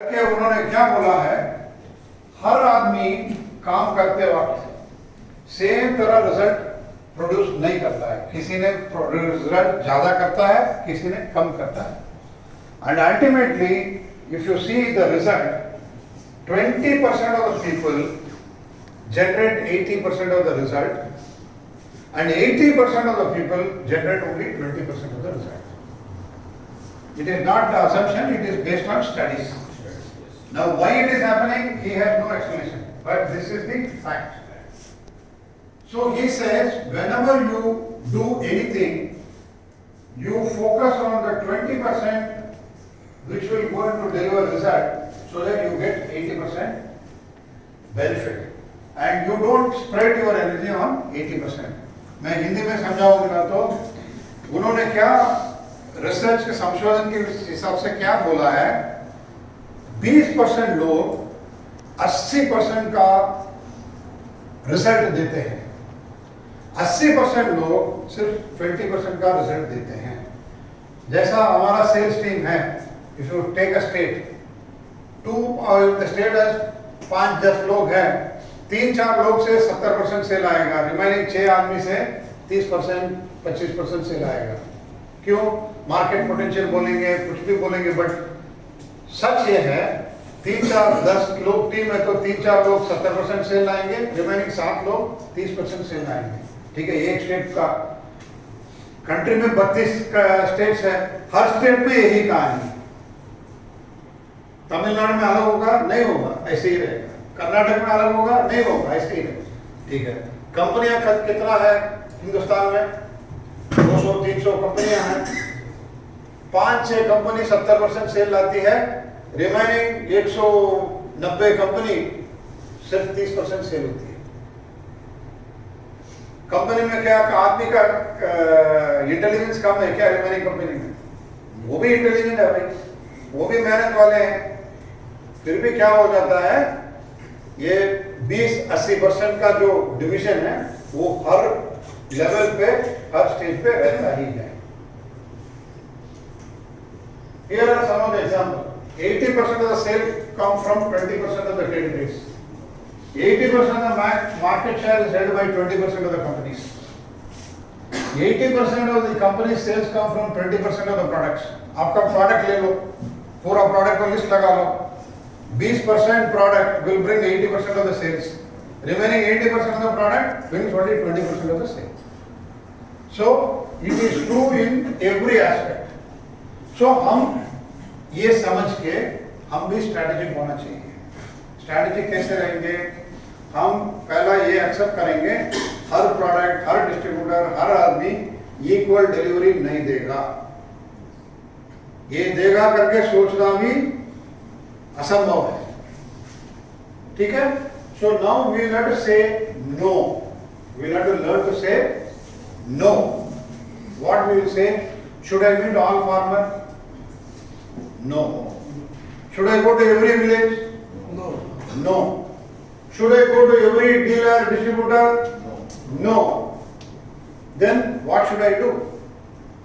कि उन्होंने क्या बोला है, हर आदमी काम करते वक्त सेम तरह रिजल्ट प्रोड्यूस नहीं करता है। किसी ने रिजल्ट ज्यादा करता है, किसी ने कम करता है। And ultimately if you see the result, 20% of the people generate 80% of the result and 80% of the people generate only 20% of the result. It is not the assumption, it is based on studies. Now why it is happening, he has no explanation, but this is the fact. So he says, whenever you do anything, you focus on the 20% which will go to deliver result, so that you get 80% benefit. And you don't spread your energy on 80%. मैं हिंदी में समझाऊंगा तो उन्होंने क्या research के संशोधन के हिसाब से क्या बोला है, 20% लोग 80% का रिजल्ट देते हैं, 80% लोग सिर्फ 20% का रिजल्ट देते हैं। जैसा हमारा सेल्स टीम है, if you take a state, state 5-10 लोग हैं, 3-4 लोग से 70% सेल आएगा, रिमेनिंग 6 आदमी से 30% 25% सेल आएगा। क्यों? मार्केट पोटेंशियल बोलेंगे, कुछ भी बोलेंगे, बट सच ये है 3-4-10 लोग टीम है तो 3-4 लोग 70% सेल लाएंगे, रिमेनिंग 7 लोग 30% सेल लाएंगे। ठीक है, एक स्टेट का, कंट्री में 32 स्टेट्स है, हर स्टेट में यही कहानी। तमिलनाडु में अलग होगा, नहीं होगा, ऐसे ही रहेगा। कर्नाटक में अलग होगा, नहीं होगा, ऐसे ही रहेगा। ठीक है, कंपनियां कितना है हिंदुस्तान में? 200-300 कंपनियां हैं, 5-6 कंपनी 70% सेल लाती है, रिमेनिंग 190 कंपनी सिर्फ 30% सेल होती है। कंपनी में क्या आदमी का इंटेलिजेंस कम है क्या? रिमेनिंग कंपनी में वो भी इंटेलिजेंट है भाई, वो भी मेहनत वाले हैं, फिर भी क्या हो जाता है, ये 20-80% का जो डिवीजन है वो हर लेवल पे, हर स्टेज पे रहता ही है। Here are some of the examples. 80% of the sale come from 20% of the territories. 80% of the market share is held by 20% of the companies. 80% of the company's sales come from 20% of the products. आपका product ले लो, पूरा product का list लगा लो, 20% product will bring 80% of the sales. Remaining 80% of the product brings only 20% of the sales. So it is true in every aspect. So हम ये समझ के हम भी स्ट्रैटेजिक होना चाहिए। स्ट्रैटेजिक कैसे रहेंगे? हम पहला ये एक्सेप्ट करेंगे, हर प्रोडक्ट, हर डिस्ट्रीब्यूटर, हर आदमी इक्वल डिलीवरी नहीं देगा। ये देगा करके सोचना भी असंभव है। ठीक है, so now we will have to say no, we will have to learn to say no. What we will say? Should I meet all farmer? No. Should I go to every village? No. No. Should I go to every dealer, distributor? No. Then what should I do?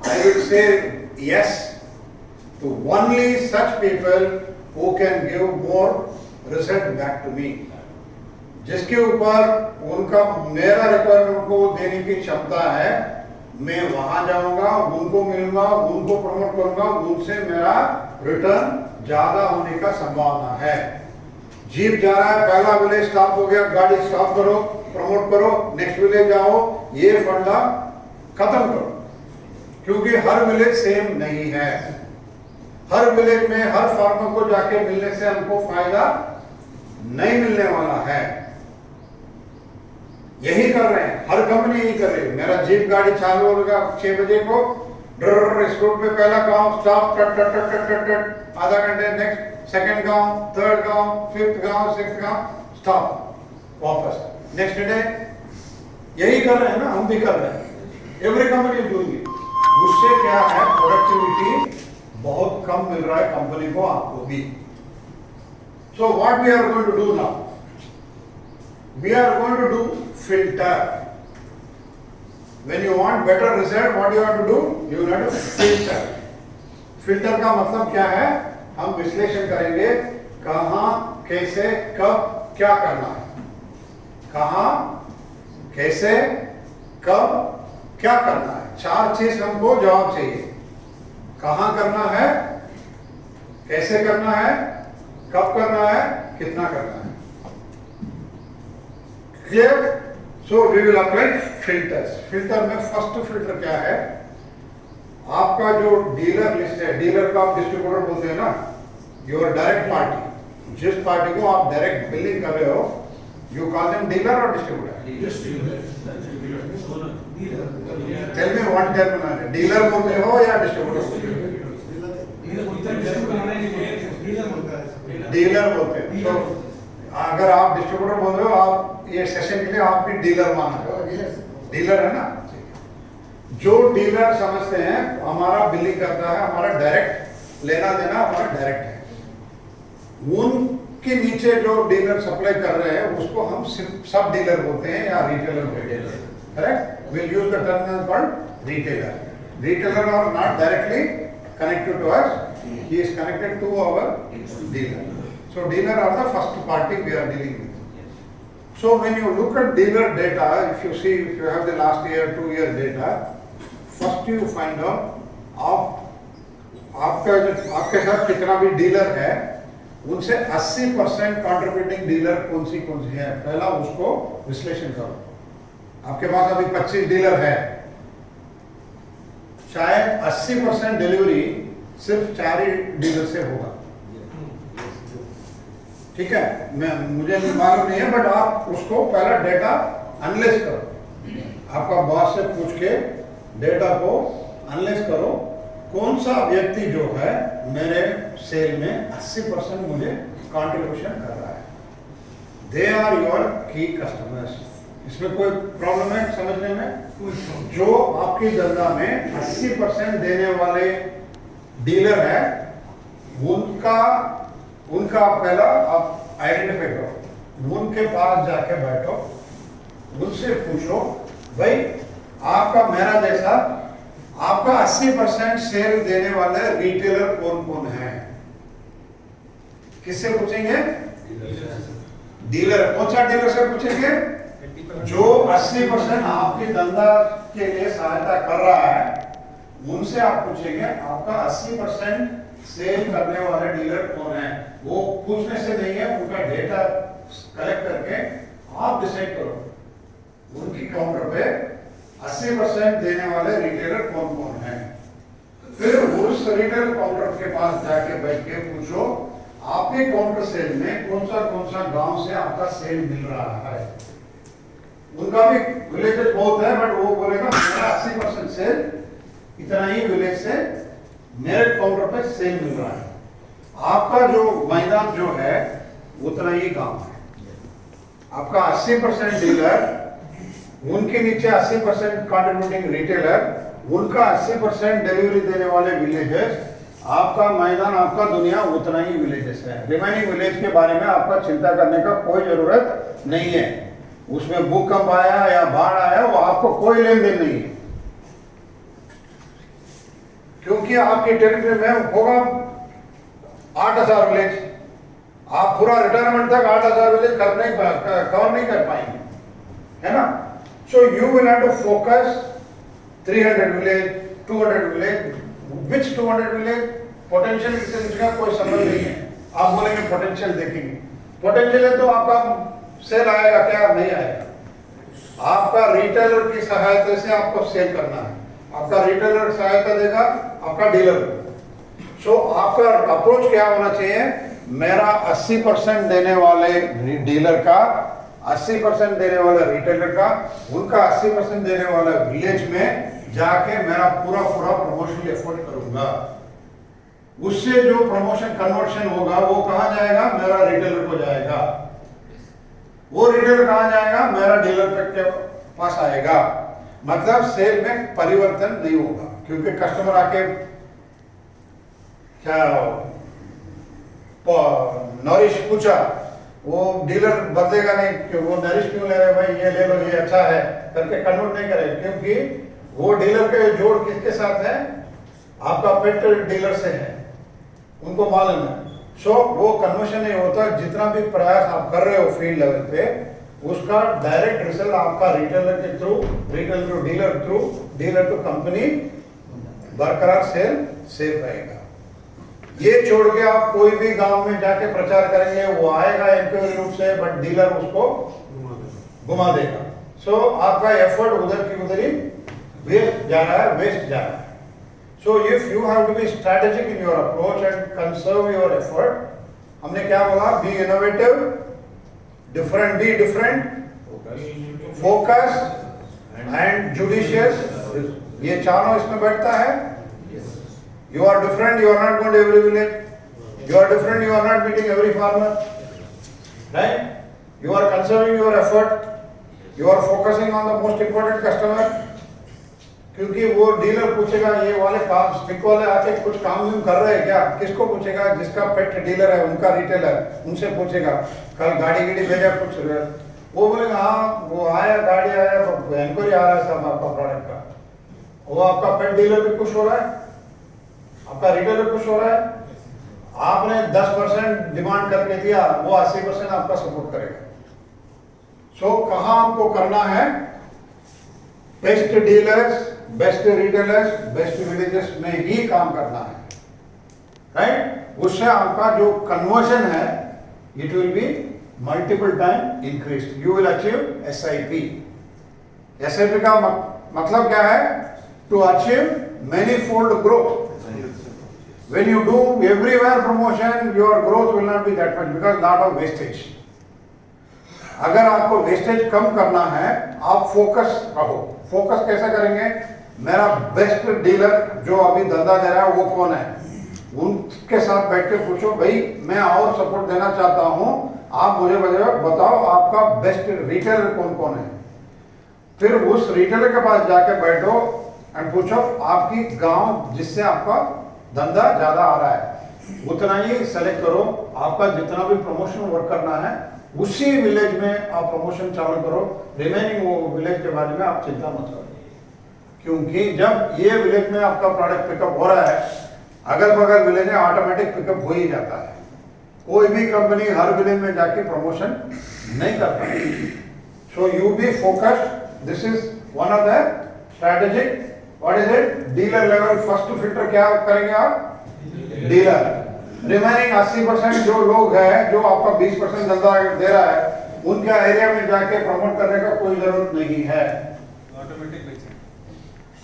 I will say yes to only such people who can give more result back to me. जिसके ऊपर उनका मेरा requirement को देने की क्षमता है, मैं वहां जाऊंगा, उनको मिलूंगा, उनको प्रमोट करूंगा, उनसे मेरा रिटर्न ज्यादा होने का संभावना है। जीप जा रहा है, पहला विलेज स्टॉप हो गया, गाड़ी स्टॉप करो, प्रमोट करो, नेक्स्ट विलेज जाओ, ये फंडा खत्म करो, क्योंकि हर विलेज सेम नहीं है। हर विलेज में हर फार्मर को जाके मिलने से हमको फायदा नहीं मिलने वाला है। यही कर रहे हैं, हर कंपनी यही कर रही है। मेरा जीप गाड़ी चालू होगा 6 बजे को, इस रूट पे पहला गांव स्टॉप, टट टट टट टट टट टट, आधा घंटे नेक्स्ट, सेकंड गांव, थर्ड गांव, फिफ्थ गांव, सिक्स्थ गांव, स्टॉप, वापस नेक्स्ट डे। यही कर रहे हैं ना, हम भी कर रहे हैं, एवरी कंपनी डूइंग इट। उससे क्या है, प्रोडक्टिविटी बहुत कम मिल रहा है कंपनी को, आपको भी। So what we are going to do now, we are going to do filter. When you want better result, what you have to do? You have to filter. Filter का मतलब क्या है? हम विश्लेषण करेंगे कहाँ, कैसे, कब, क्या करना है। कहाँ, कैसे, कब, क्या करना है, 4 चीज हमको जवाब चाहिए। कहाँ करना है, कैसे करना है, कब करना है, कितना करना है। Clear? So we will apply filters. Filter में फर्स्ट फिल्टर क्या है, आपका जो डीलर लिस्ट है, डीलर का आप डिस्ट्रीब्यूटर बोलते हैं ना, योर डायरेक्ट पार्टी, जिस पार्टी को आप डायरेक्ट बिलिंग कर रहे हो, यू कॉल देम डीलर और distributor. Tell me one terminology, dealer बोलते हो या डिस्ट्रीब्यूटर बोलते हो? डीलर बोलते हैं। तो अगर आप डिस्ट्रीब्यूटर बोल रहे हो, आप ये सेशन के लिए आप भी डीलर मान रहे हो, डीलर है ना। जो डीलर समझते हैं हमारा बिलिंग करता है, हमारा डायरेक्ट लेना देना हमारा डायरेक्ट है, उनके नीचे जो डीलर सप्लाई कर रहे हैं उसको हम सब डीलर बोलते हैं या रिटेलर बोलते हैं। Correct? Will use the term called retailer. Retailer are not directly connected to us, he is connected to our dealer. So dealer are the first party we are dealing with. So when you look at dealer data, if you see, if you have the last year, 2-year data, first you find out आपके साथ कितना भी dealer है, उनसे 80% contributing dealer कौन सी है, पहला उसको विश्लेषण करो। आपके पास अभी 25 डीलर है, शायद 80% डिलीवरी सिर्फ 4 ही डीलर से होगा। ठीक है, मुझे मालूम नहीं है, बट आप उसको पहला डेटा एनालाइज करो, आपका बॉस से पूछ के डेटा को एनालाइज करो, कौन सा व्यक्ति जो है मेरे सेल में 80% मुझे कंट्रीब्यूशन कर रहा है, दे आर योर की कस्टमर्स। इसमें कोई प्रॉब्लम है समझने में? जो आपकी धंधा में 80% देने वाले डीलर है, उनका पहला आप आइडेंटिफाई करो, उनके पास जाके बैठो, उनसे पूछो, भाई आपका मेरा जैसा आपका 80% सेल देने वाले रिटेलर कौन कौन है? किससे पूछेंगे? डीलर। कौन सा डीलर से पूछेंगे? जो 80% आपके धंधा के लिए सहायता कर रहा है, उनसे आप पूछेंगे आपका 80% सेल करने वाले डीलर कौन है। वो पूछने से नहीं है, उनका डेटा कलेक्ट करके आप डिसाइड करो उनकी काउंटर पे 80% देने वाले रिटेलर कौन कौन है। फिर उस रिटेलर काउंटर के पास जाके बैठ के पूछो, आपके काउंटर सेल में कौन सा गांव से आपका सेल मिल रहा है। उनका भी विलेजेस बहुत है, बट वो बोलेगा मेरा 80% सेल इतना ही विलेज से मेरे काउंटर पे सेल मिल रहा है। आपका जो मैदान जो है उतना ही गांव है। आपका 80% डीलर, उनके नीचे 80% कंट्रीब्यूटिंग रिटेलर, उनका 80% डिलीवरी देने वाले विलेजेस, आपका मैदान, आपका दुनिया उतना ही विलेजेस है। रिमेनिंग विलेज के बारे में आपका चिंता करने का कोई जरूरत नहीं है। उसमें भूकंप आया या बाढ़ आया, वो आपको कोई लेन देन नहीं है, क्योंकि आपकी टेरिटरी में होगा 8000 विलेज। आप पूरा रिटायरमेंट तक 8000 विलेज कवर नहीं कर पाएंगे, है ना। So you will have to focus 300 village, 200 village. Which 200 village? Potential का कोई संबंध नहीं है। आप बोलेंगे पोटेंशियल देखेंगे, पोटेंशियल है तो आपका सेल आएगा क्या? नहीं आएगा। आपका रिटेलर की सहायता से आपको सेल करना है, आपका रिटेलर सहायता देगा आपका डीलर। सो आपका अप्रोच क्या होना चाहिए? मेरा 80% देने वाले डीलर का, 80% देने वाला रिटेलर का, उनका 80% देने वाला विलेज में जाके मेरा पूरा प्रमोशन एफर्ट करूंगा। उससे जो प्रमोशन कन्वर्शन होगा वो कहां जाएगा? मेरा रिटेलर को जाएगा। वो रिटेलर कहां जाएगा? मेरा डीलर के पास आएगा। मतलब सेल में परिवर्तन नहीं होगा, क्योंकि कस्टमर आके क्या नॉरिश पूछा, वो डीलर बदलेगा नहीं कि वो नॉरिश क्यों ले रहे भाई, ये ले लो, ये अच्छा है करके कन्वर्ट नहीं करेगा, क्योंकि वो डीलर के जोड़ किसके साथ है? आपका पेट डीलर से है, उनको मालूम है। सो वो कन्वर्शन नहीं जितना भी प्रयास आप कर रहे हो फील्ड लेवल पे, उसका डायरेक्ट रिजल्ट आपका रिटेलर के through, retailer to dealer through, dealer to company बरकरार सेल सेफ रहेगा। ये छोड़ के आप कोई भी गांव में जाके प्रचार करेंगे, वो आएगा इंक्वायरी रूप से, बट डीलर उसको घुमा देगा। सो आपका एफर्ट उधर की उधर ही वेस्ट जा रहा है, वेस्ट जा रहा है। So if you have to be strategic in your approach and conserve your effort, हमने क्या बोला, be innovative, different, be different, focus and judicious, ये चारों इसमें बैठता है। You are different, you are not going to every village. You are different, you are not meeting every farmer. Right? You are conserving your effort. You are focusing on the most important customer. क्योंकि वो dealer पूछेगा, ये वाले काम stick वाले आके कुछ काम कर रहे हैं क्या, किसको पूछेगा, जिसका पेट डीलर है, उनका रिटेलर, उनसे पूछेगा। कल गाड़ी भेजा कुछ, वो बोलेगा हाँ वो आया, गाड़ी आया, इंक्वायरी आ रहा है सब आपका प्रोडक्ट का। वो आपका पेट डीलर भी खुश हो रहा है, आपका रिटेलर खुश हो रहा है। आपने 10% डिमांड करके दिया, वो 80% आपका सपोर्ट करेगा। सो कहां आपको करना है, best dealers, best retailers, best villages में ही काम करना है, राइट? उससे आपका जो कन्वर्जन है, it will be multiple time increase, you will achieve SIP। SIP का मतलब क्या है, to achieve many fold growth. When you do everywhere promotion, your growth will not be that much because lot of wastage. अगर आपको wastage कम करना है, आप focus रहो। फोकस कैसे करेंगे, मेरा बेस्ट डीलर जो अभी धंधा दे रहा है वो कौन है, उनके साथ बैठ के पूछो, भाई मैं और सपोर्ट देना चाहता हूं, आप मुझे बताओ आपका बेस्ट रिटेलर कौन कौन है। फिर उस रिटेलर के पास जाके बैठो एंड पूछो, आपकी गांव जिससे आपका धंधा ज्यादा आ रहा है, उतना ही सेलेक्ट करो। आपका जितना भी प्रमोशन वर्क करना है, उसी विलेज में आप प्रमोशन चालू करो। रिमेनिंग वो विलेज के बारे में आप चिंता मत करो, क्योंकि जब ये विलेज में आपका प्रोडक्ट पिकअप हो रहा है, अगल बगल विलेज में ऑटोमेटिक पिकअप हो ही जाता है। कोई भी कंपनी हर विलेज में जाके प्रमोशन नहीं कर पाएगी। So you be focused, this is one of the strategic. What is it, dealer level first filter क्या करेंगे आप, डीलर। रिमेनिंग 80% जो लोग हैं, जो आपका 20% धंधा दे रहा है, उनके एरिया में जाके प्रमोट करने का कोई जरूरत नहीं है। ऑटोमेटिक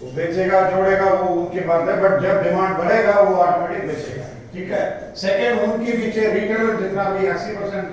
वो बेचेगा छोड़ेगा वो उनकी बात है, बट जब डिमांड बढ़ेगा वो ऑटोमेटिक बेचेगा। ठीक है। सेकेंड, उनके पीछे रिटेलर जितना भी 80%